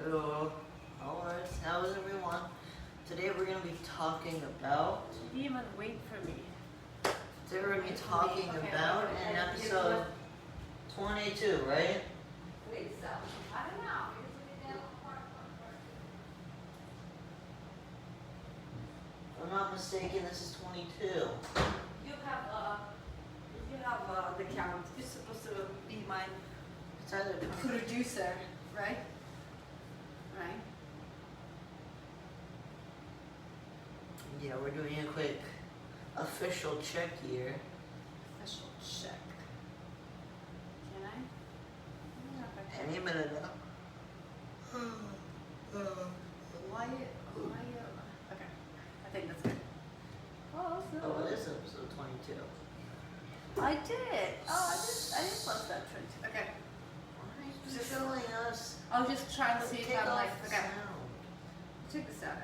Hello. Alright, how's everyone? Today we're going to be talking about... You didn't even wait for me. Today we're going to be talking about in episode 22, right? Wait, so, I don't know. If I'm not mistaken, this is 22. You have the count. You're supposed to be my It's either 20... producer, right? Right? Yeah, we're doing a quick official check here. Official check. Can I? Any minute now. Why? Okay. I think that's good. Oh, so. Oh, it is episode 22. I did. Oh, I did plus that trend. Okay. Why are you showing us? I was just trying to see if I'm like, the okay. sound. Check this out.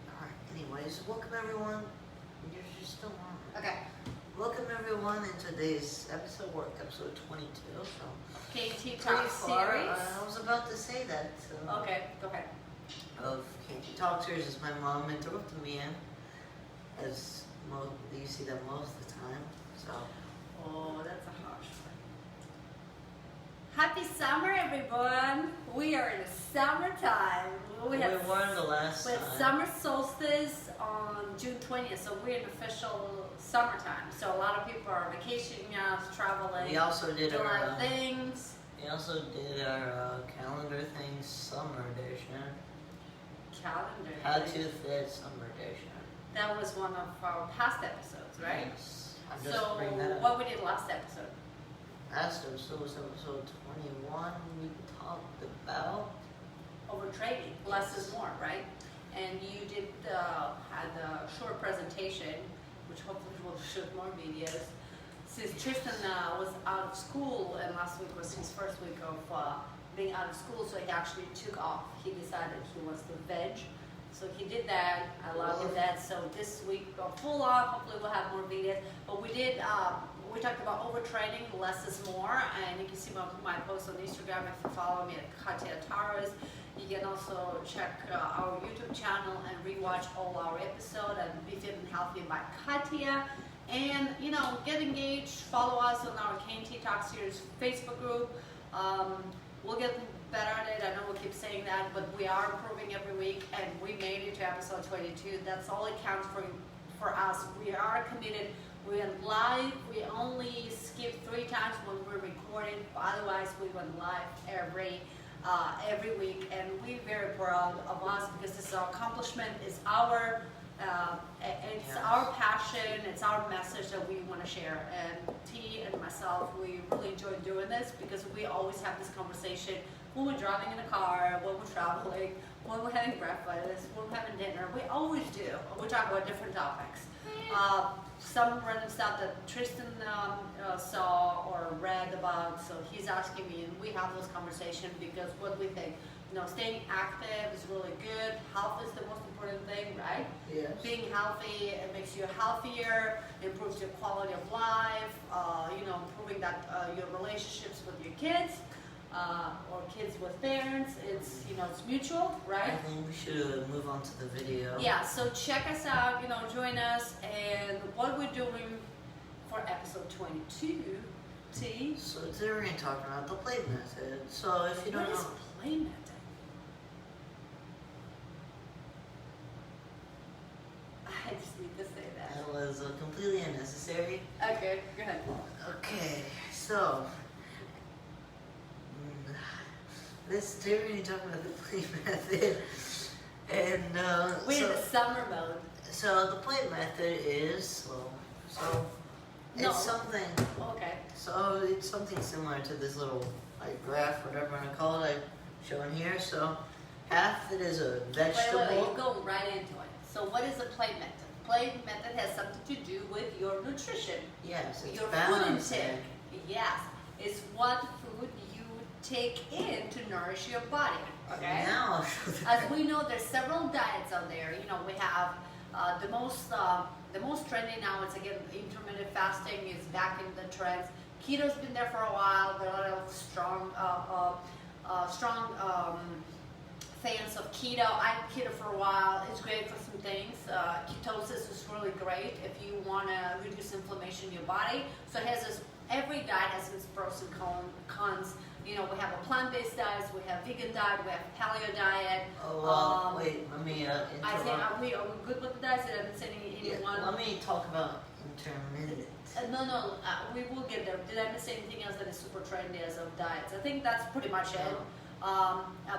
Alright, anyways, welcome everyone. You're still on. Okay. Welcome everyone in today's episode, or episode 22. So KT pretty Talk far. series. I was about to say that. Okay, go ahead. Of KT Talk series, as my mom interrupted me in, as you see that most of the time. So. Oh, that's a harsh one. Happy summer, everyone! We are in the summertime. We were the last with time. summer solstice on June 20th, so we're in official summertime. So a lot of people are vacationing out, traveling, We also did doing a lot our. of things. We also did our calendar thing, summer edition. Calendar. How to fit summer edition. That was one of our past episodes, right? Yes. I just So bring that up. what we did last episode? Last episode was episode 21. We talked about Overtraining, less is more, right? And you did had a short presentation, which hopefully will shoot more videos. Since Tristan was out of school, and last week was his first week of being out of school, so he actually took off. He decided he wants to veg, so he did that. I allowed him that. So this week, full on. Hopefully, we'll have more videos. But we did. We talked about overtraining, less is more, and you can see my post on Instagram if you follow me at Katia Taras. You can also check our YouTube channel and rewatch all our episodes and Be Fit and Healthy by Katia. And, get engaged, follow us on our KT Talk Series Facebook group. We'll get better at it. I know we keep saying that, but we are improving every week, and we made it to episode 22. That's all it counts for us. We are committed. We went live. We only skipped 3 times when we're recording. Otherwise, we went live every week, and we're very proud of us because this accomplishment is our our passion, it's our message that we want to share. And T and myself, we really enjoy doing this because we always have this conversation when we're driving in a car, when we're traveling, when we're having breakfast, when we're having dinner. We always do. We talk about different topics. Some random stuff that Tristan saw or read about, so he's asking me, and we have those conversations because what we think, staying active is really good. Health is the most important thing, right? yes. Being healthy, it makes you healthier, improves your quality of life, improving your relationships with your kids, or kids with parents. It's mutual, right? I think we should move on to the video. Yeah, so check us out, join us, and what we're doing for episode 22, T. So today we're going to talk about the plate method. So if you don't What is know, play method? I just need to say that. that was completely unnecessary. Okay, go ahead. Okay, so this day we're going to talk about the plate method, and We're in the summer mode. So the plate method is it's No. something. Okay. So it's something similar to this little graph, whatever you want to call it, I shown here. So half it is a vegetable. Wait, you go right into it. So what is the plate method? Plate method has something to do with your nutrition. Yes, it's Your food balancing. intake. Yes. It's what food you take in to nourish your body. Okay? And now I'll show the As we know, there's several diets out there. We have the most trendy now. It's again intermittent fasting is back in the trends. Keto's been there for a while. There are a lot of strong fans of keto. I keto for a while. It's great for some things. Ketosis is really great if you want to reduce inflammation in your body. So it has this. Every diet has its pros and cons. You know, we have a plant-based diet, we have vegan diet, we have paleo diet. Oh, wait, let me interrupt. I think are we good with the diets? I haven't said anyone. Let me talk about intermittent. No, we will get there. Did I miss anything else that is super trendy as of diets? I think that's pretty much it.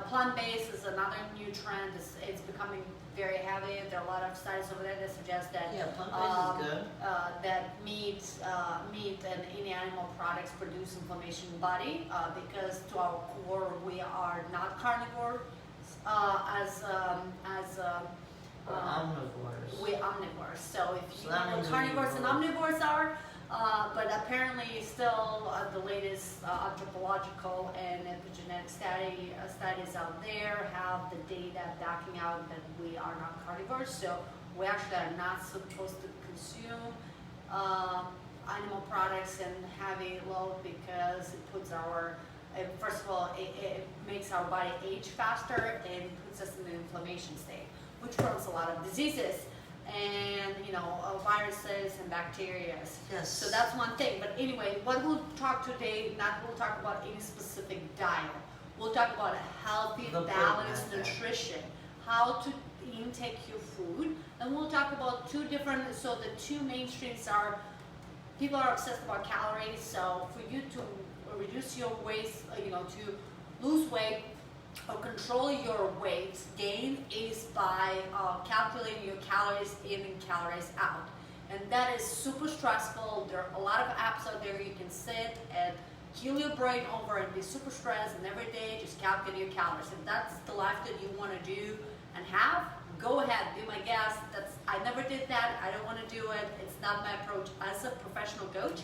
Plant-based is another new trend. It's becoming very heavy. There are a lot of studies over there that suggest that plant-based is good. That meat and any animal products produce inflammation in the body because to our core we are not carnivore Omnivores. We're omnivores. So if you know what carnivores and omnivores are, but apparently still the latest anthropological and epigenetic studies out there have the data backing out that we are not carnivores. So we actually are not supposed to consume animal products in heavy load because it puts first of all, it makes our body age faster and puts us in an inflammation state, which promotes a lot of diseases and viruses and bacteria. Yes. So that's one thing. But anyway, what we'll talk today, we'll talk about any specific diet. We'll talk about a healthy, balanced nutrition, how to intake your food, and we'll talk about two main streams are, people are obsessed about calories. So for you to reduce your weight, to lose weight, or control your weight gain is by calculating your calories in and calories out. And that is super stressful. There are a lot of apps out there you can sit and kill your brain over and be super stressed and every day just calculate your calories. If that's the life that you want to do and have, go ahead, be my guest. I never did that. I don't want to do it. It's not my approach as a professional coach.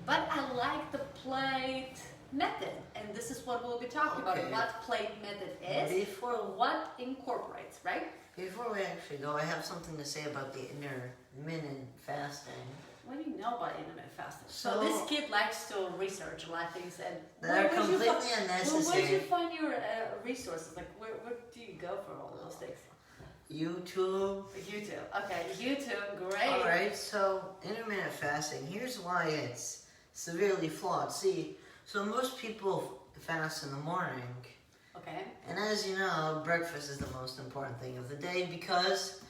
But I like the plate method, and this is what we'll be talking about, what plate method is, what incorporates, right? Before we actually go, I have something to say about the intermittent fasting. What do you know about intermittent fasting? So this kid likes to research a lot of things, and that are completely unnecessary. Where did you find your resources? Like, where do you go for all those things? YouTube. Okay, YouTube, great. All right, so intermittent fasting, here's why it's severely flawed. See, so most people fast in the morning. Okay. And as you know, breakfast is the most important thing of the day because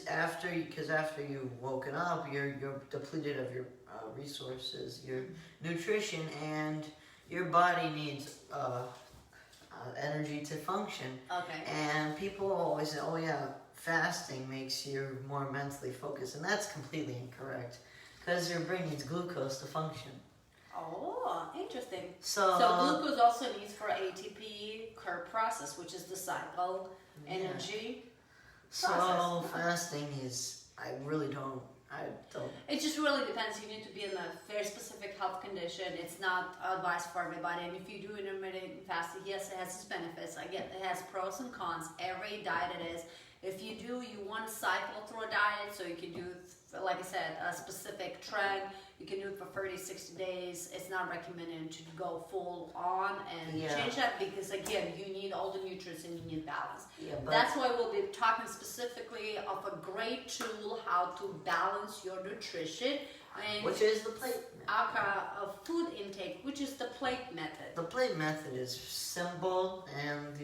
after you've woken up, you're depleted of your resources, your nutrition, and your body needs energy to function. Okay. And people always say, "Oh yeah, fasting makes you more mentally focused," and that's completely incorrect because your brain needs glucose to function. Oh, interesting. So glucose also needs for ATP curve process, which is the cycle energy process. So fasting is, I don't. It just really depends. You need to be in a very specific health condition. It's not advised for everybody. And if you do intermittent fasting, yes, it has its benefits. I get it has pros and cons. Every diet it is. If you want to cycle through a diet, so you can do, like I said, a specific trend, you can do it for 30, 60 days. It's not recommended to go full on and change that because, again, you need all the nutrients and you need balance. Yeah, that's why we'll be talking specifically of a great tool how to balance your nutrition. And which is the plate method. Food intake, which is the plate method. The plate method is simple and,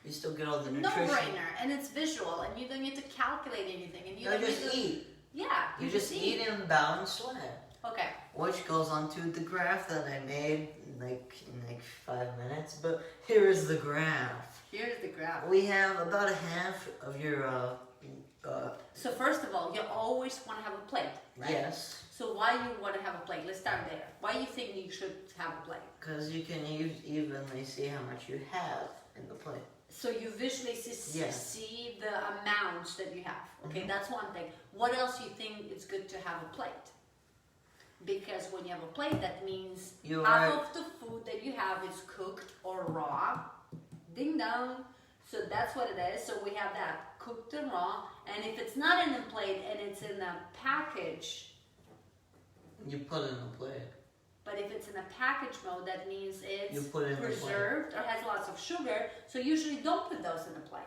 you still get all the nutrition. No-brainer, and it's visual, and you don't need to calculate anything. And you just eat. Yeah, you just eat in a balanced way. Okay. Which goes onto the graph that I made in 5 minutes. But here is the graph. Here's the graph. We have about a half of your. So first of all, you always want to have a plate, right? Yes. So why you want to have a plate? Let's start there. Why you think you should have a plate? Because you can evenly see how much you have in the plate. So you visually see the amounts that you have. Okay, that's one thing. What else you think it's good to have a plate? Because when you have a plate, that means half of the food that you have is cooked or raw. Ding dong. So that's what it is. So we have that cooked and raw. And if it's not in a plate and it's in a package, you put it in a plate. But if it's in a package mode, that means You it's put it in the plate. preserved or has lots of sugar. So usually don't put those in the plate.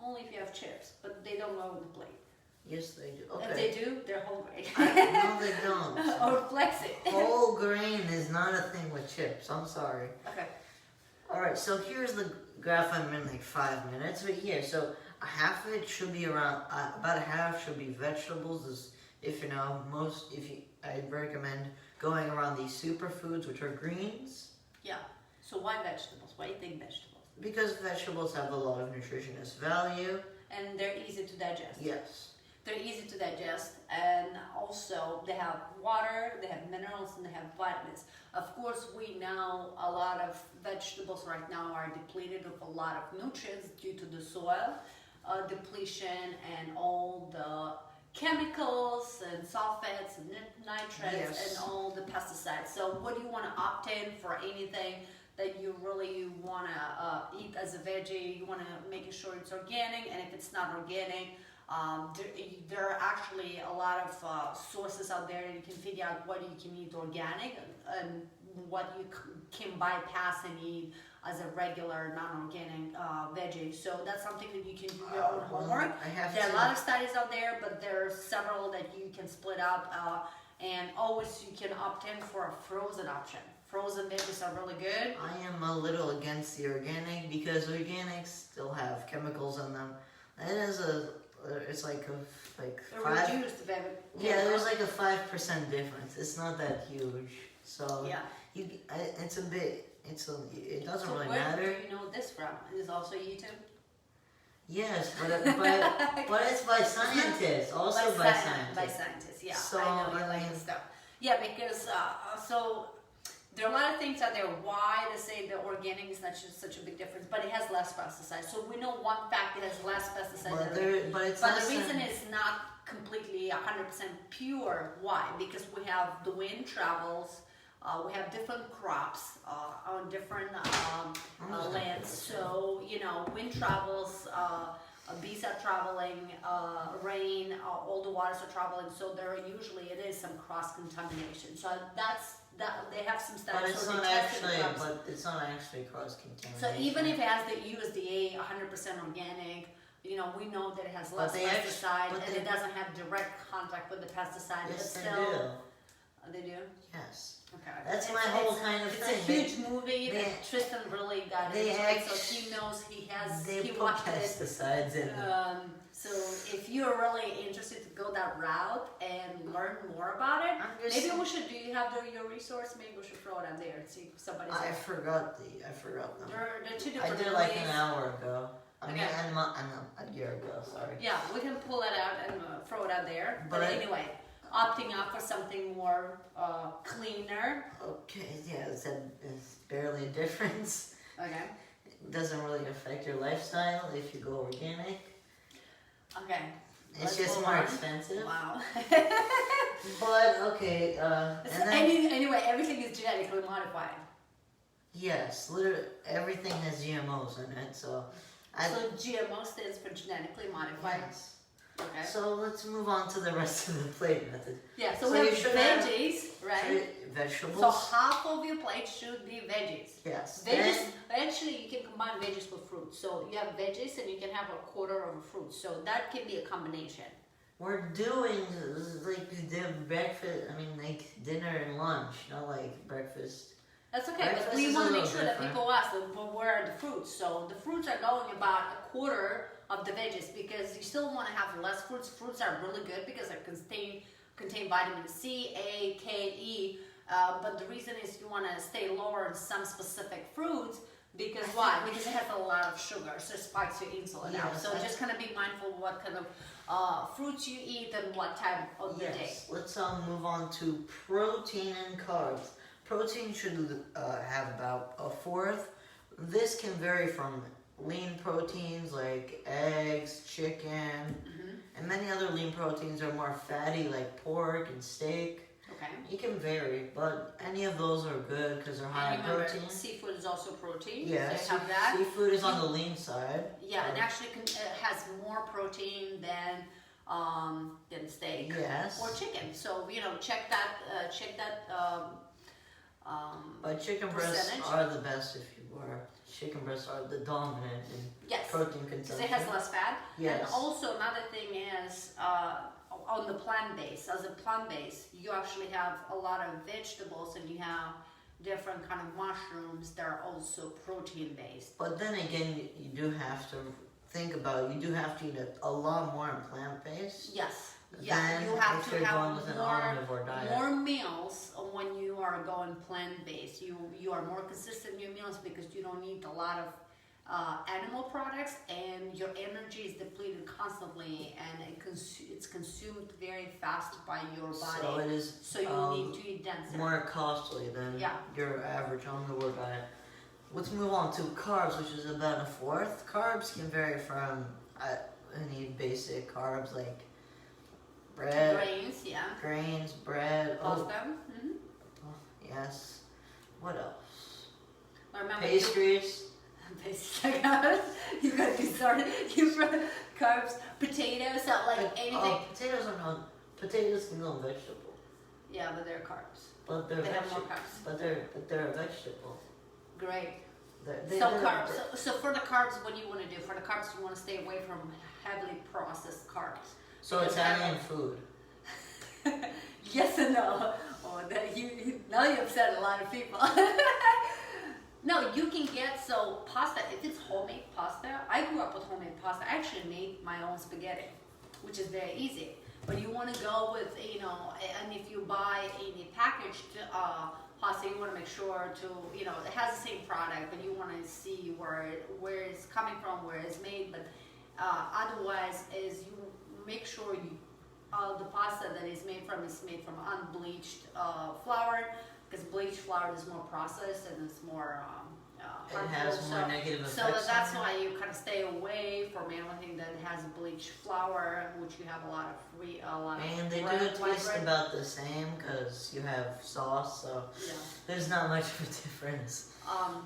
Only if you have chips, but they don't go in the plate. Yes, they do. If Okay. they do, they're whole grain. No, they don't. Or flex it. Whole grain is not a thing with chips. I'm sorry. Okay. All right, so here's the graph. I'm in like 5 minutes, but here, so a half of it should be around, about a half should be vegetables. If you know, I'd recommend going around these superfoods, which are greens, Yeah. So why vegetables? Why do you think vegetables? because vegetables have a lot of nutritionist value. And they're easy to digest. Yes. They're easy to digest, and also they have water, they have minerals, and they have vitamins. Of course, we know a lot of vegetables right now are depleted of a lot of nutrients due to the soil depletion and all the chemicals and sulfates and nitrates Yes. and all the pesticides. So what do you want to opt in for anything that you really want to eat as a veggie? You want to make sure it's organic, and if it's not organic, there are actually a lot of sources out there that you can figure out what you can eat organic and what you can bypass and eat as a regular non-organic veggie. So that's something that you can do your own homework. There are a lot of studies out there, but there are several that you can split up, and always you can opt in for a frozen option. Frozen veggies are really good. I am a little against the organic because organics still have chemicals in them. It is it's like Reduced veg- Yeah, there's like a 5% difference. It's not that huge. So Yeah. it's a bit. It doesn't So really where matter. do you know this from? Is also YouTube? Yes, but it's by scientists. Also by scientists. By scientists, yeah. So, I know you I like mean- this stuff. Yeah, because so there are a lot of things out there why they say the organic is not such a big difference, but it has less pesticides. So we know one fact it has less pesticides. But it's But not the reason saying- it's not completely 100% pure. Why? Because we have the wind travels. We have different crops on different lands. So, wind travels, bees are traveling, rain, all the waters are traveling. So it is some cross-contamination. So they have some studies. But it's so not they tested the actually. crops. But it's not actually cross contamination. So even if it has the USDA 100% organic, we know that it has less they pesticide and they- it doesn't have direct contact with the pesticide. Yes, but they still, do. They do? Yes. Okay. That's my whole kind of it's thing. It's a huge movie they- that Tristan really got they into it, act- so he knows They he put watched it. pesticides in them. So if you're really interested to go that route and learn more about it, maybe we should. Do you have your resource? Maybe we should throw it out there and see if somebody's. I forgot them. There are two I different did it like movies. an hour ago. I mean, Okay. a year ago. Sorry. Yeah, we can pull it out and throw it out there. But But- anyway, opting out for something more cleaner. Okay. Yeah, it's barely a difference. Okay. It doesn't really affect your lifestyle if you go organic. Okay. It's Let's just move more on. expensive. Wow. But okay. And then Anyway, everything is genetically modified. yes, literally everything has GMOs in it. So. So GMO stands for genetically modified. Yes. Okay. So let's move on to the rest of the plate method. Yeah, so So we you have should have- veggies, right? Vegetables. So half of your plate should be veggies. Yes. Veggies, Then, actually you can combine veggies with fruit. So you have veggies and you can have a quarter of a fruit. So that can be a combination. we're doing like the breakfast. I mean, like dinner and lunch, not like breakfast. That's okay, Breakfast but we is a want to make little sure that different. people ask, well, where are the fruits? So the fruits are going about a quarter of the veggies because you still want to have less fruits. Fruits are really good because they contain vitamin C, A, K, E. But the reason is you want to stay lower in some specific fruits because why? Because it has a lot of sugar, so it spikes your insulin out. Yes, So just kind of be mindful of what kind of fruits you eat and what time of the day. Yes. Let's move on to protein and carbs. Protein should have about a fourth. This can vary from lean proteins like eggs, chicken, and many other lean proteins are more fatty like pork and steak. Okay. It can vary, but any of those are good because they're high in And remember, protein. seafood is also protein. Yeah, So you have that. seafood is on the lean side. Yeah, it actually has more protein than steak Yes. or chicken. So check that But chicken breasts percentage. are the best if you are. Chicken breasts are the dominant in Yes, protein because consumption. it has less fat. Yes. And also another thing is on the plant base. As a plant base, you actually have a lot of vegetables, and you have different kind of mushrooms that are also protein based. But then again, you do have to think about it. You do have to eat a lot more plant based. Yes. Yeah, than you have if to you're have going with an omnivore diet. more meals when you are going plant based. You are more consistent in your meals because you don't need a lot of animal products, and your energy is depleted constantly, and it's consumed very fast by your body. So it is. So you need to eat denser. More costly than your average omnivore diet. Let's move on to carbs, which is about a fourth. Carbs can vary from any basic carbs like bread, grains, bread, pasta. Oh, yes. What else? Remember Pastries. You got to start. Carbs, potatoes, anything. Oh, potatoes can go in vegetable. Yeah, but they're carbs. But they're They have more carbs. But they're a vegetable. Great. They're Carbs. So for the carbs, what do you want to do? For the carbs, you want to stay away from heavily processed carbs. So Italian food. Yes and no. Oh, now you upset a lot of people. No, you can get pasta. If it's homemade pasta, I grew up with homemade pasta. I actually made my own spaghetti, which is very easy. But you want to go with, and if you buy any packaged pasta, you want to make sure it has the same product, but you want to see where it's coming from, where it's made. But otherwise, is you make sure the pasta that is made from unbleached flour, because bleached flour is more processed and it's more it has more negative effects. So that's why you kind of stay away from anything that has bleached flour, which you have a lot of and they do taste about the same because you have sauce, so there's not much of a difference.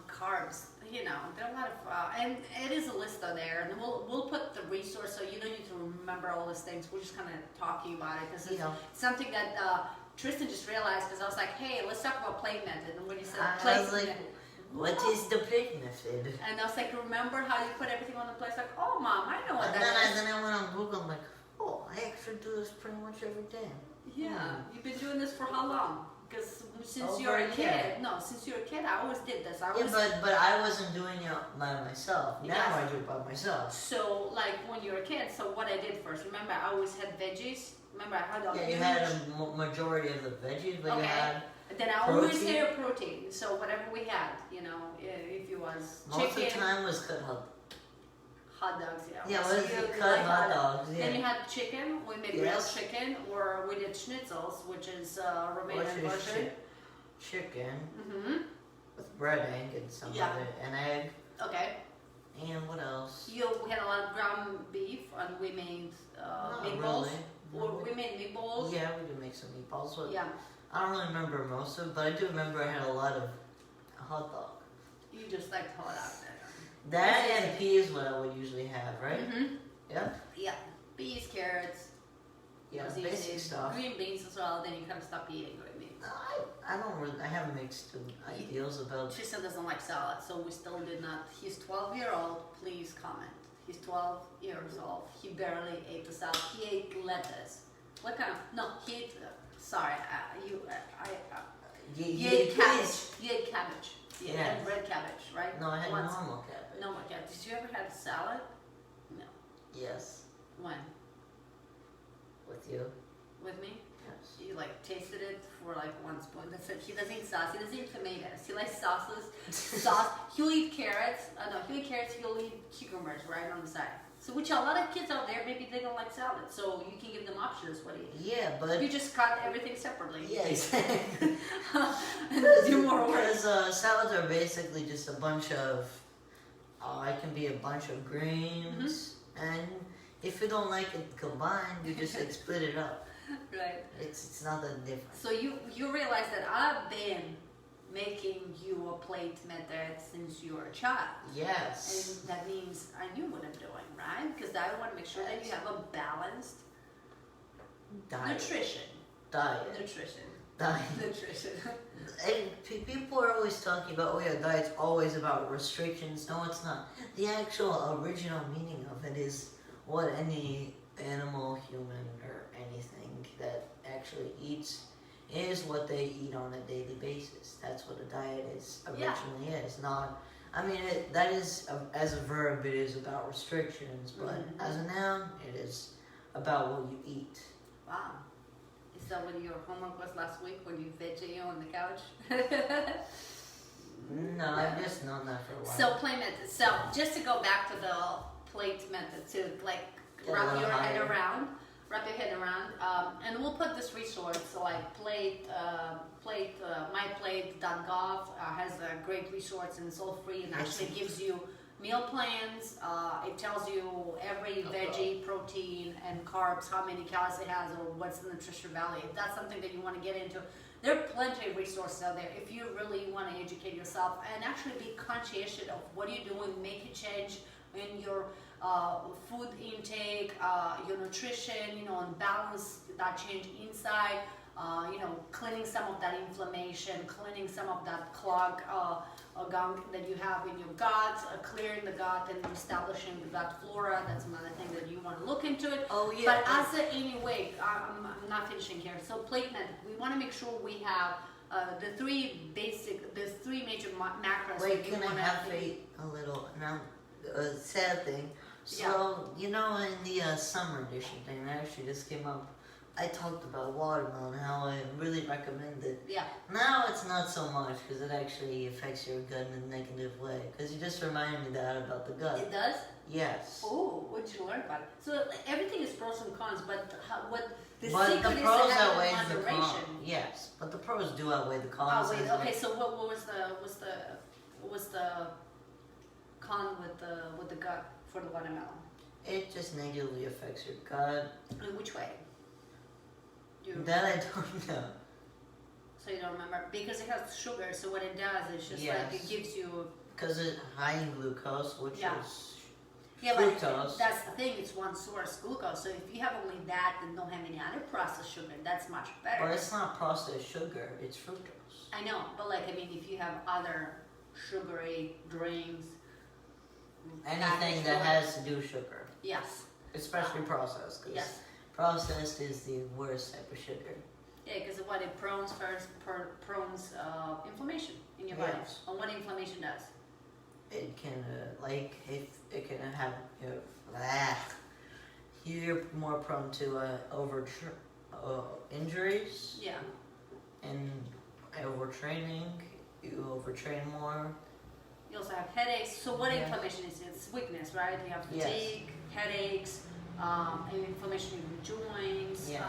Carbs, there are a lot of, and it is a list there, and we'll put the resource, so you don't need to remember all these things. We're just kind of talking about it because it's something that Tristan just realized, because I was like, hey, let's talk about plate method. And when you said plate method, what is the plate method? And I was like, remember how you put everything on the plate? It's like, oh, Mom, I know what that is. Then I went on Google, I'm like, oh, I actually do this pretty much every day. Yeah, you've been doing this for how long? Because since you're a kid, I always did this. But I wasn't doing it by myself. Now I do it by myself. So, when you were a kid, so what I did first, remember I always had veggies. Remember I had all you had a majority of the veggies, but you had then I always had protein. So whatever we had, if it was chicken. Most of the time was cut hot dogs, Yeah, cut hot dogs, Then you had chicken. We made real chicken, or we did schnitzels, which is Romanian version. Chicken with bread and some of it, an egg. Okay. And what else? We had a lot of ground beef, and we made meatballs. Or we made meatballs. Yeah, we did make some meatballs. But yeah. I don't really remember most of it, but I do remember I had a lot of hot dog. You just like hot dog there. That and peas is what I would usually have, right? Yeah? Yeah. Peas, carrots. Yeah, basic stuff. Green beans as well, then you kind of stop eating green beans. I have mixed ideals about... Tristan doesn't like salad, so we still did not... He's 12-year-old, please comment. He's 12 years old. He barely ate the salad. He ate lettuce. What kind of... No, he ate... Sorry, you ate cabbage. You ate cabbage. You had red cabbage, right? No, I had normal cabbage. Normal cabbage. Did you ever have salad? No. Yes. When? With you. With me? Yes. You tasted it for one spoon. That's it. He doesn't eat sauce. He doesn't eat tomatoes. He likes sauces. He'll eat carrots. He'll eat carrots. He'll eat cucumbers right on the side. So which a lot of kids out there, maybe they don't like salad. So you can give them options. What do you eat? Yeah, but... You just cut everything separately. Yeah, exactly. Do more work. Because salads are basically just a bunch of... it can be a bunch of greens. And if you don't like it combined, you just split it up. Right. It's not that different. So you realize that I've been making you a plate method since you were a child. Yes. And that means I knew what I'm doing, right? Because I want to make sure that you have a balanced diet. nutrition. Diet. Nutrition. Diet. nutrition. People are always talking about, oh yeah, diet's always about restrictions. No, it's not. The actual original meaning of it is what any animal, human, or anything that actually eats is what they eat on a daily basis. That's what a diet is originally is. Not, I mean, that is, as a verb, it is about restrictions, but as a noun, it is about what you eat. Wow. Is that what your homework was last week when you veggie on the couch? No, I've just known that for a while. So plate method. So just to go back to the plate method, to like wrap your head around, and we'll put this resource like MyPlate.gov has a great resource and it's all free and actually gives you meal plans. It tells you every veggie, protein, and carbs, how many calories it has, or what's the nutritional value. If that's something that you want to get into, there are plenty of resources out there. If you really want to educate yourself and actually be conscientious of what you're doing, make a change in your food intake, your nutrition, and balance that change inside. Cleaning some of that inflammation, cleaning some of that clog gunk that you have in your gut, clearing the gut and establishing the gut flora. That's another thing that you want to look into it. Oh yeah. But anyway, I'm not finishing here. So plate method, we want to make sure we have the three major macros. Wait, can I have a little sad thing? So, in the summer edition thing, that actually just came up. I talked about watermelon, how I really recommend it. Yeah. Now it's not so much because it actually affects your gut in a negative way. Because you just reminded me that about the gut. It does? Yes. Oh, what did you learn about it? So everything is pros and cons, but the pros secret is to have outweigh it in the cons. moderation. Yes, but the pros do outweigh the cons. Oh wait, okay. So what was the con with the gut for the watermelon? It just negatively affects your gut. In which way? That I don't know. So you don't remember? Because it has sugar, so what it does is just like it gives you... Because it's high in glucose, which is fructose. But that's the thing, it's one source, glucose. So if you have only that and don't have any other processed sugar, that's much better. But it's not processed sugar, it's fructose. I know, but if you have other sugary drinks... Anything that has to do with sugar. Yes. Especially processed. Yes. Processed is the worst type of sugar. Yeah, because what it prones inflammation in your body. Yes. And what inflammation does? It can it can have you're more prone to injuries. Yeah. And overtraining. You overtrain more. You also have headaches. So what inflammation is? It's weakness, right? You have fatigue, headaches. Inflammation in your joints, yes,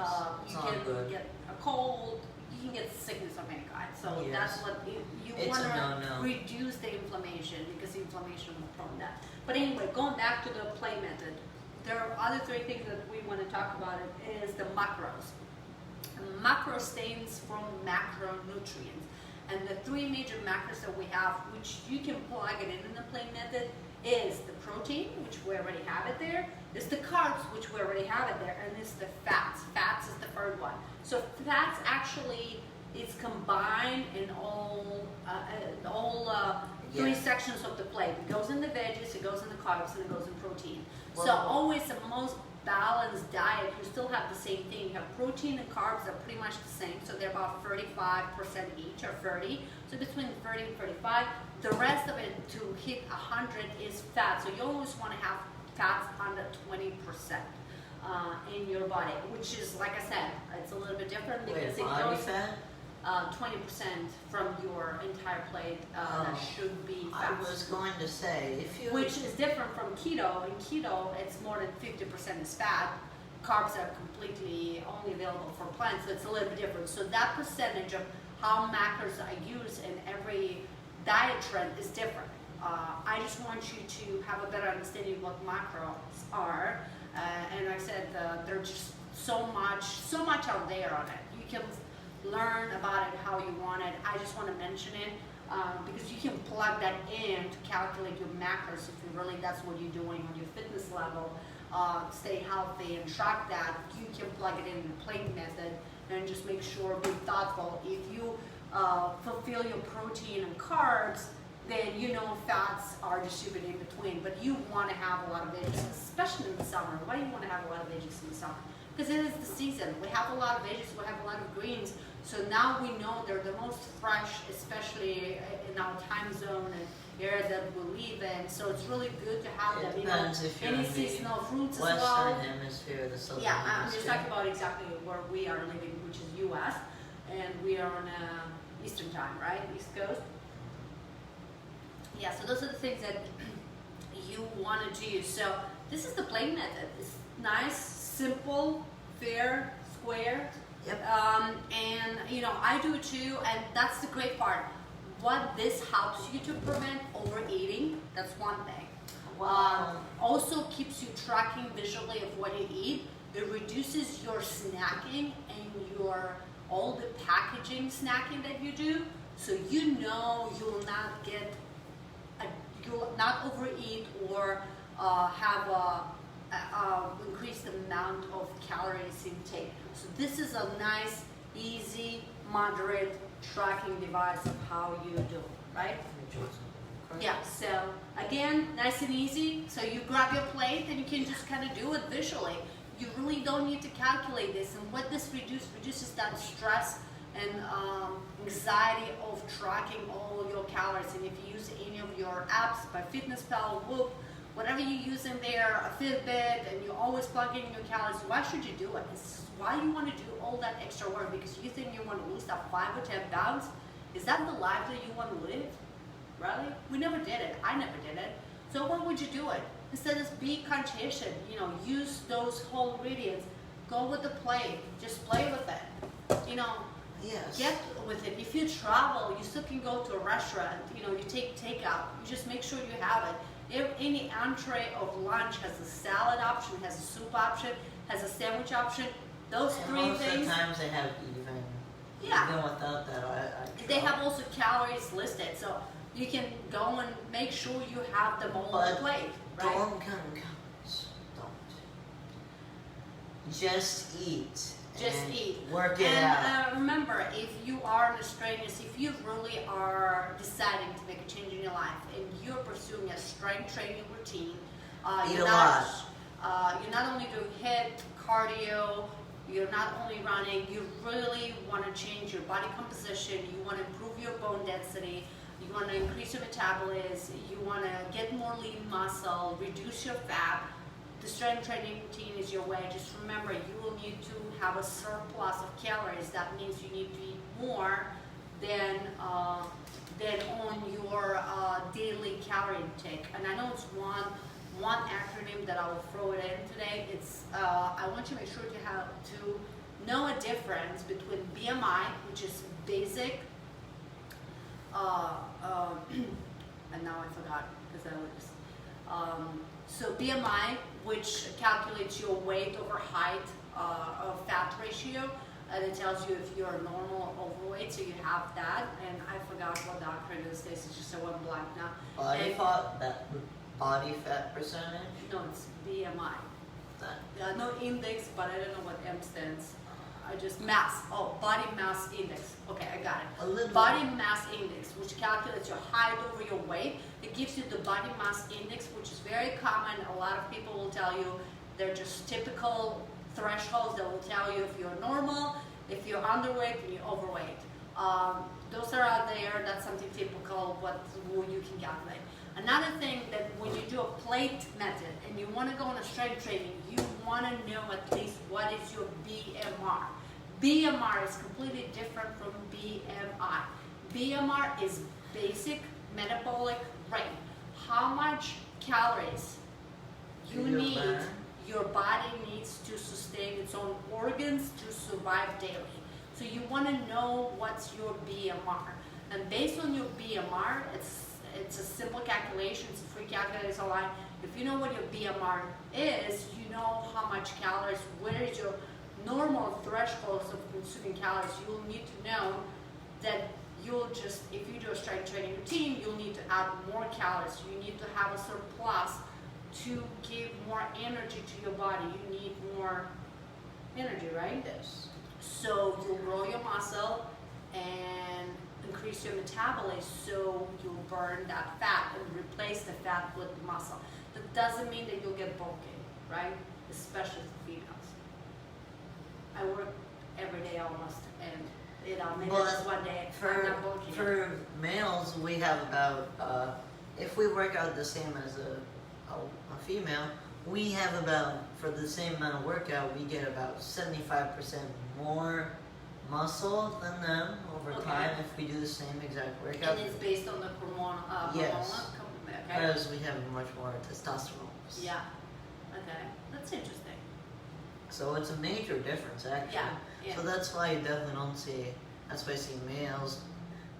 you can get a cold, you can get sickness of any kind. So that's what you want to reduce the inflammation because the inflammation will prone that. But anyway, going back to the plate method, there are other three things that we want to talk about. It is the macros. Macro stands for macronutrients. And the three major macros that we have, which you can plug it in the plate method, is the protein, which we already have it there. It's the carbs, which we already have it there, and it's the fats. Fats is the third one. So fats actually is combined in all three sections of the plate. It goes in the veggies, it goes in the carbs, and it goes in protein. So always the most balanced diet, you still have the same thing. You have protein and carbs are pretty much the same, so they're about 35% each, or 30. So between 30 and 35. The rest of it to hit 100 is fat. So you always want to have fats under 20% in your body, which is, like I said, it's a little bit different because it goes 20% from your entire plate that should be fat. I was going to say, which is different from keto. In keto, it's more than 50% is fat. Carbs are completely only available for plants, so it's a little bit different. So that percentage of how macros are used in every diet trend is different. I just want you to have a better understanding of what macros are, and like I said, there's just so much out there on it. You can learn about it how you want it. I just want to mention it because you can plug that in to calculate your macros if you really that's what you're doing on your fitness level. Stay healthy and track that. You can plug it in the plate method and just make sure, be thoughtful. If you fulfill your protein and carbs, then you know fats are distributed in between, but you want to have a lot of veggies, especially in the summer. Why do you want to have a lot of veggies in the summer? Because it is the season. We have a lot of veggies, we have a lot of greens, so now we know they're the most fresh, especially in our time zone and area that we live in. So it's really good to have them. It depends if you're any in seasonal the fruits as well. Western Hemisphere, the Southern Yeah, I'm Hemisphere. just talking about exactly where we are living, which is U.S., and we are on Eastern time, right? East Coast. Yeah, so those are the things that you want to do. So this is the plate method. It's nice, simple, fair, square. Yep. And you know, I do it too, and that's the great part. What this helps you to prevent overeating, that's one thing. Wow. Also keeps you tracking visually of what you eat. It reduces your snacking and your all the packaging snacking that you do, so you know you will not get you'll not overeat or have a increased amount of calories intake. So this is a nice, easy, moderate tracking device of how you do, right? Yeah, so again, nice and easy. So you grab your plate and you can just kind of do it visually. You really don't need to calculate this. And what this reduces that stress and anxiety of tracking all your calories. And if you use any of your apps, MyFitnessPal, Whoop, whatever you use in there, a Fitbit, and you always plug in your calories, why should you do it? It's why you want to do all that extra work, because you think you want to lose that 5 or 10 pounds. Is that the life that you want to live? Really? We never did it. I never did it. So why would you do it? Instead of be conscientious, you know, use those whole ingredients. Go with the plate. Just play with it. You know, Yes. get with it. If you travel, you still can go to a restaurant. You know, you take takeout. You just make sure you have it. If any entree of lunch has a salad option, has a soup option, has a sandwich option, those And three most things. of the times they have even without that, I They try. have also calories listed, so you can go and make sure you have them all on the But plate, right? Don't count calories. Don't. Just eat. Just and eat. Work it And out. remember, if you are an strenuous, if you really are deciding to make a change in your life and you're pursuing a strength training routine, Eat you're a not, lot. you're not only doing HIIT, cardio, you're not only running, you really want to change your body composition, you want to improve your bone density, you want to increase your metabolism, you want to get more lean muscle, reduce your fat. The strength training routine is your way. Just remember, you will need to have a surplus of calories. That means you need to eat more than on your daily calorie intake. And I know it's one acronym that I will throw it in today. It's I want you to make sure to know a difference between BMI, which is basic, and now I forgot because I was so BMI, which calculates your weight over height fat ratio, and it tells you if you're normal or overweight, so you have that. And I forgot what the acronym is. It's just I went blank now. Body fat, body fat percentage. No, it's BMI. That. No index, but I don't know what M stands. I just mass. Oh, body mass index. Okay, I got it. A little. Body mass index, which calculates your height over your weight. It gives you the body mass index, which is very common. A lot of people will tell you they're just typical thresholds that will tell you if you're normal, if you're underweight, and you're overweight. Those are out there. That's something typical, what you can calculate. Another thing that when you do a plate method and you want to go on a strength training, you want to know at least what is your BMR. BMR is completely different from BMI. BMR is basic metabolic rate. How much calories you need, burn. your body needs to sustain its own organs to survive daily. So you want to know what's your BMR. And based on your BMR, it's a simple calculation, it's a free calculator online. If you know what your BMR is, you know how much calories, where is your normal thresholds of consuming calories. You'll need to know that you'll just, if you do a strength training routine, you'll need to add more calories. You need to have a surplus to give more energy to your body. You need more energy, right? Yes. So you'll grow your muscle and increase your metabolism, so you'll burn that fat and replace the fat with the muscle. That doesn't mean that you'll get bulky, right? Especially for females. I work every day almost, and maybe there's one day I'm not bulky. For males, we have about, if we work out the same as a female, we have about, for the same amount of workout, we get about 75% more muscle than them over time if we do the same exact workout. And it's based on the hormonal. Yes. Okay. Because we have much more testosterone. Yeah. Okay. That's interesting. So it's a major difference, actually. Yeah. So that's why you definitely don't see. That's why you see males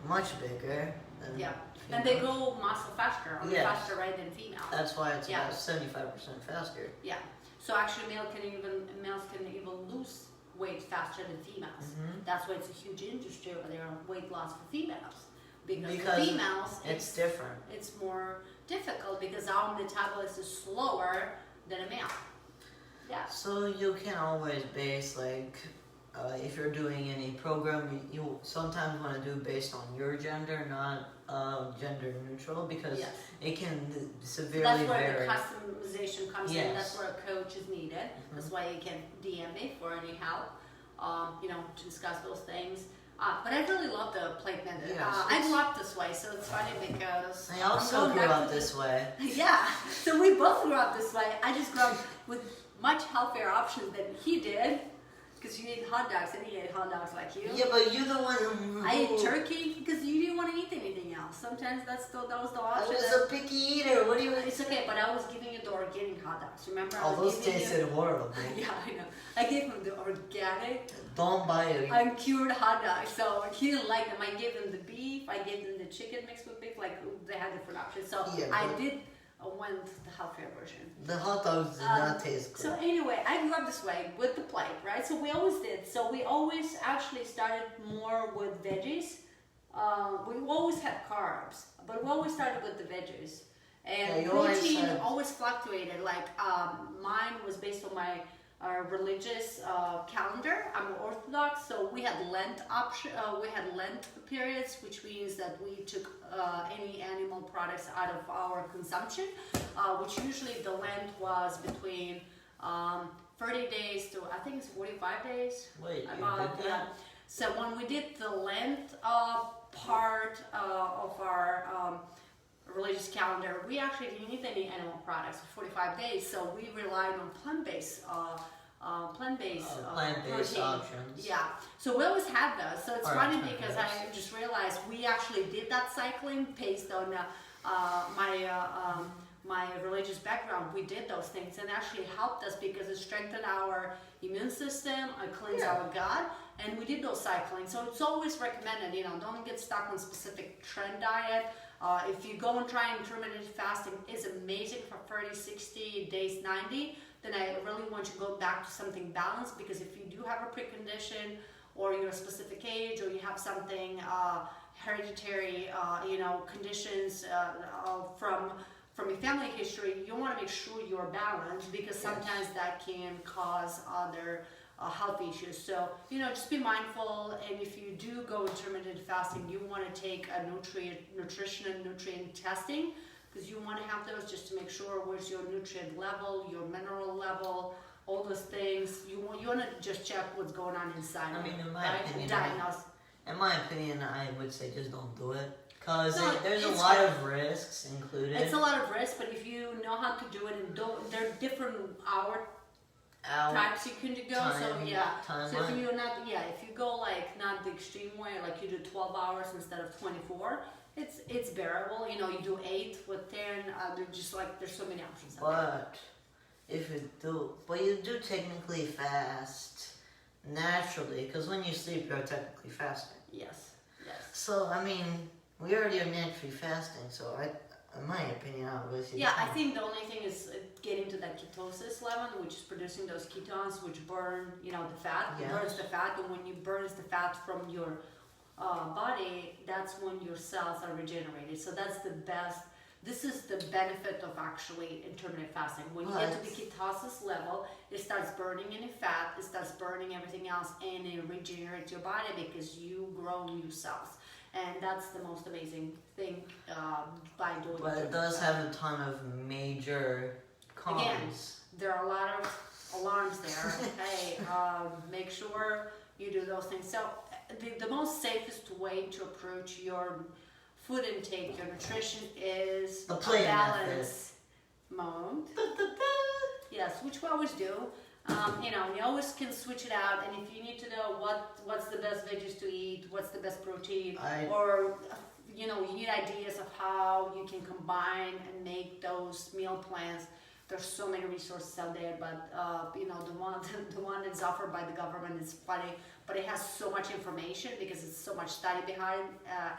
much bigger than females. And they grow muscle faster, on the faster rate than females. That's why it's about 75% faster. Yeah. So actually, males can even lose weight faster than females. Mm-hmm. That's why it's a huge industry over there on weight loss for females. Because Because for females, it's different. It's more difficult because our metabolism is slower than a male. Yeah. So you can always base if you're doing any program, you sometimes want to do based on your gender, not gender neutral, because it can severely That's where vary. the customization comes in. Yes. That's where a coach is needed. Mm-hmm. That's why you can DM me for any help. To discuss those things. But I really love the plate method. Yes, I grew up this way, so it's funny because I also grew up this way. Yeah, so we both grew up this way. I just grew up with much healthier options than he did, because you ate hot dogs and he ate hot dogs like you. Yeah, but you're the one who... I ate turkey because you didn't want to eat anything else. Sometimes that was the I option. was a picky eater. What do you... It's okay, but I was giving you the organic hot dogs. Remember? Oh, those tasted horrible. Yeah, I know. I gave him the organic, Don't buy it. uncured hot dogs. So he didn't like them. I gave him the beef. I gave them the chicken mixed with beef. Like, they had different options. So I did went the healthier version. The hot dogs did not taste good. So anyway, I grew up this way with the plate, right? So we always did. So we always actually started more with veggies. We always had carbs, but we always started with the veggies. And protein always fluctuated. Like mine was based on my religious calendar. I'm Orthodox, so we had Lent we had Lent periods, which means that we took any animal products out of our consumption, which usually the Lent was between 30 days to, I think it's 45 days. Wait, you did that? So when we did the Lent part of our religious calendar, we actually didn't eat any animal products for 45 days, so we relied on plant-based protein. options. Yeah, so we always had those. So it's funny because I just realized we actually did that cycling based on my religious background. We did those things, and actually helped us because it strengthened our immune system, it cleansed our gut, and we did those cycling. So it's always recommended, don't get stuck on specific trend diet. If you go and try intermittent fasting, it's amazing for 30, 60 days, 90. Then I really want you to go back to something balanced, because if you do have a precondition, or you're a specific age, or you have something hereditary, conditions from your family history, you want to make sure you're balanced, because sometimes that can cause other health issues. So, just be mindful, and if you do go intermittent fasting, you want to take a nutrition and nutrient testing, because you want to have those just to make sure where's your nutrient level, your mineral level, all those things. You want to just check what's going on inside. I mean, in my opinion, I would say just don't do it. Because there's a lot of risks included. It's a lot of risk, but if you know how to do it, and there are different types you can go. So if you're not, if you go not the extreme way, like you do 12 hours instead of 24, it's bearable. You do 8 with 10. They're just there's so many options. But you do technically fast naturally, because when you sleep, you're technically fasting. Yes. So I mean, we already are naturally fasting. So in my opinion, I would say. Yeah, I think the only thing is getting to that ketosis level, which is producing those ketones, which burn, the fat. It burns the fat, and when you burns the fat from your body, that's when your cells are regenerated. So that's the This is the benefit of actually intermittent fasting. When you get to the ketosis level, it starts burning any fat, it starts burning everything else, and it regenerates your body because you grow new cells. And that's the most amazing thing by doing it. But it does have a ton of major cons. Again, there are a lot of alarms there. Hey, make sure you do those things. So the most safest way to approach your food intake, your nutrition, is the a balance mode. Yes, which we always do. You know, you always can switch it out, and if you need to know what's the best veggies to eat, what's the best protein, or you know, you need ideas of how you can combine and make those meal plans. There's so many resources out there, but you know, the one that's offered by the government is funny, but it has so much information because it's so much study behind,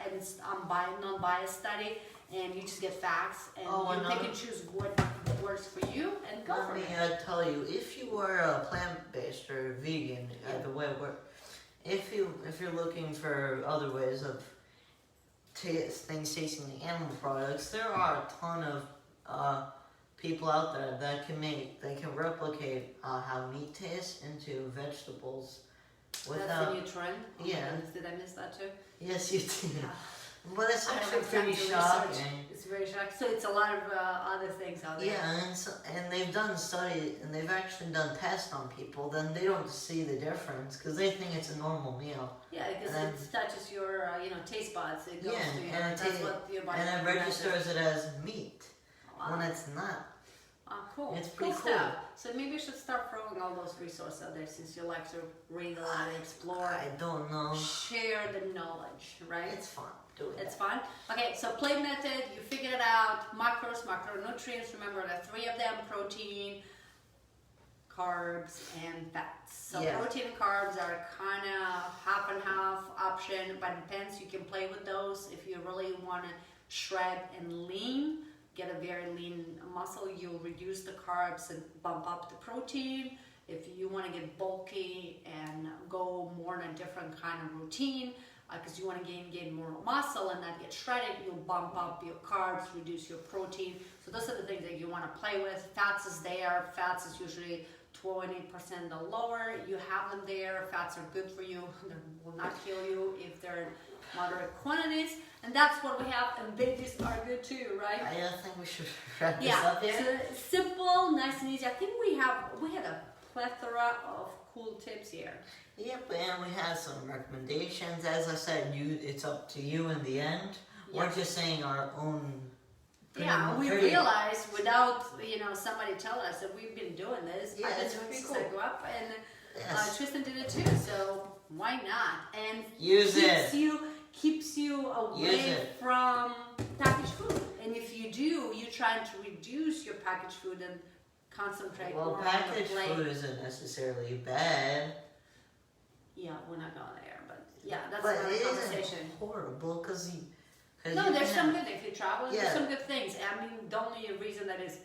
and it's non-biased study, and you just get facts, and you pick and choose what works for you and go for it. Let me tell you, if you are a plant-based or vegan, the way it works, if you're looking for other ways of things tasting the animal products, there are a ton of people out there that can replicate how meat tastes into vegetables. That's a new trend? Oh yeah. Did I miss that too? Yes, you did. Yeah. But it's actually pretty shocking. It's very shocking. So it's a lot of other things out there. Yeah, and they've done study, and they've actually done tests on people. Then they don't see the difference because they think it's a normal meal. Yeah, because it touches your taste buds. It goes to your, and that's what your body and it registers it as meat when it's not. Oh, cool. It's pretty cool. Stuff. So maybe you should start throwing all those resources out there since you like to read a lot and explore. I don't know. Share the knowledge, right? It's fun. It's fun. Okay, so plate method, you figured it out. Macros, macronutrients, remember there are 3 of them: protein, carbs, and fats. So protein and carbs are kind of half and half option, but it depends. You can play with those. If you really want to shred and lean, get a very lean muscle, you'll reduce the carbs and bump up the protein. If you want to get bulky and go more in a different kind of routine, because you want to gain more muscle and not get shredded, you'll bump up your carbs, reduce your protein. So those are the things that you want to play with. Fats is there. Fats is usually 20% or lower. You have them there. Fats are good for you. They will not kill you if they're in moderate quantities. And that's what we have. And veggies are good too, right? I think we should wrap this up here. So simple, nice and easy. I think we had a plethora of cool tips here. Yep, and we have some recommendations. As I said, it's up to you in the end. We're just saying our own. We realized without somebody telling us that we've been doing this. Yeah, I've it's been doing pretty since cool. I grew up, and Tristan did it too. So why not? And keeps you away from packaged food. And if you do, you're trying to reduce your packaged food and concentrate more on the plate. Packaged food isn't necessarily bad. Yeah, we're not going there, but that's another conversation. Isn't horrible because no, there's some good things. If you travel, there's some good things. I mean, the only reason that is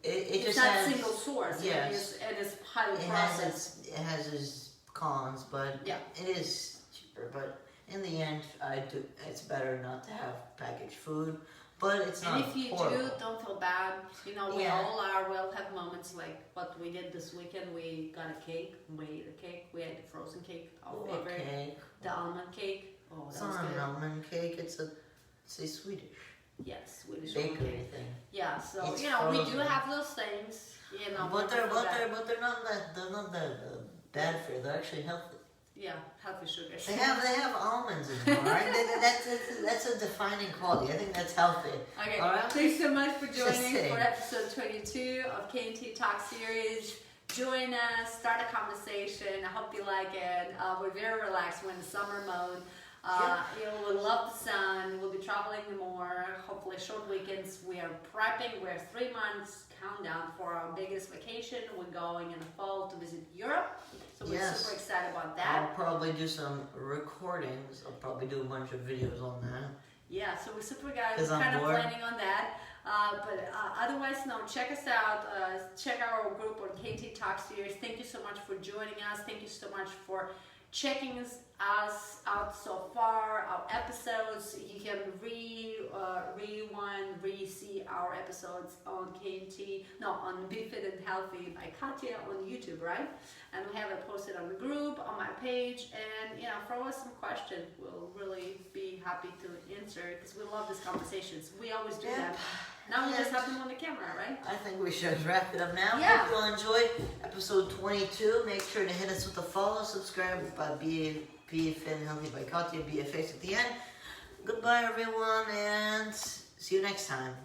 it's just not has, single source. Yes, and it's highly processed. It has its cons, but it is cheaper. But in the end, it's better not to have packaged food. But it's not. And if you horrible. do, don't feel bad. We all are. We'll have moments like what we did this weekend. We got a cake. We ate a cake. We had the frozen cake. Our favorite. Cake. The almond cake. Oh, that it's was not good. an almond cake. It's a Swedish. Yes, Swedish bakery thing. Yeah, so it's we do have those things. But they're not that bad for you. They're actually healthy. Yeah, healthy sugars. They have almonds in them, right? That's a defining quality. I think that's healthy. Okay, all right? Thanks so much for joining for episode 22 of K&T Talk Series. Join us, start a conversation. I hope you like it. We're very relaxed. We're in the summer mode. We'll love the sun. We'll be traveling more. Hopefully, short weekends. We are prepping. We're 3 months countdown for our biggest vacation. We're going in the fall to visit Europe. So we're super excited about that. I'll probably do some recordings. I'll probably do a bunch of videos on that. Yeah, so we're super excited. We're kind of planning on that. But otherwise, check us out. Check our group on KT Talk Series. Thank you so much for joining us. Thank you so much for checking us us out so far, our episodes. You can rewind, re-see our episodes on on Be Fit and Healthy by Katya on YouTube, right? And we have it posted on the group, on my page, and throw us some questions. We'll really be happy to answer because we love these conversations. We always do that. Now we just have them on the camera, right? I think we should wrap it up now. Yeah. Hope you all enjoyed episode 22. Make sure to hit us with a follow, subscribe by Be Fit and Healthy by Katya, BFX at the end. Goodbye, everyone, and see you next time.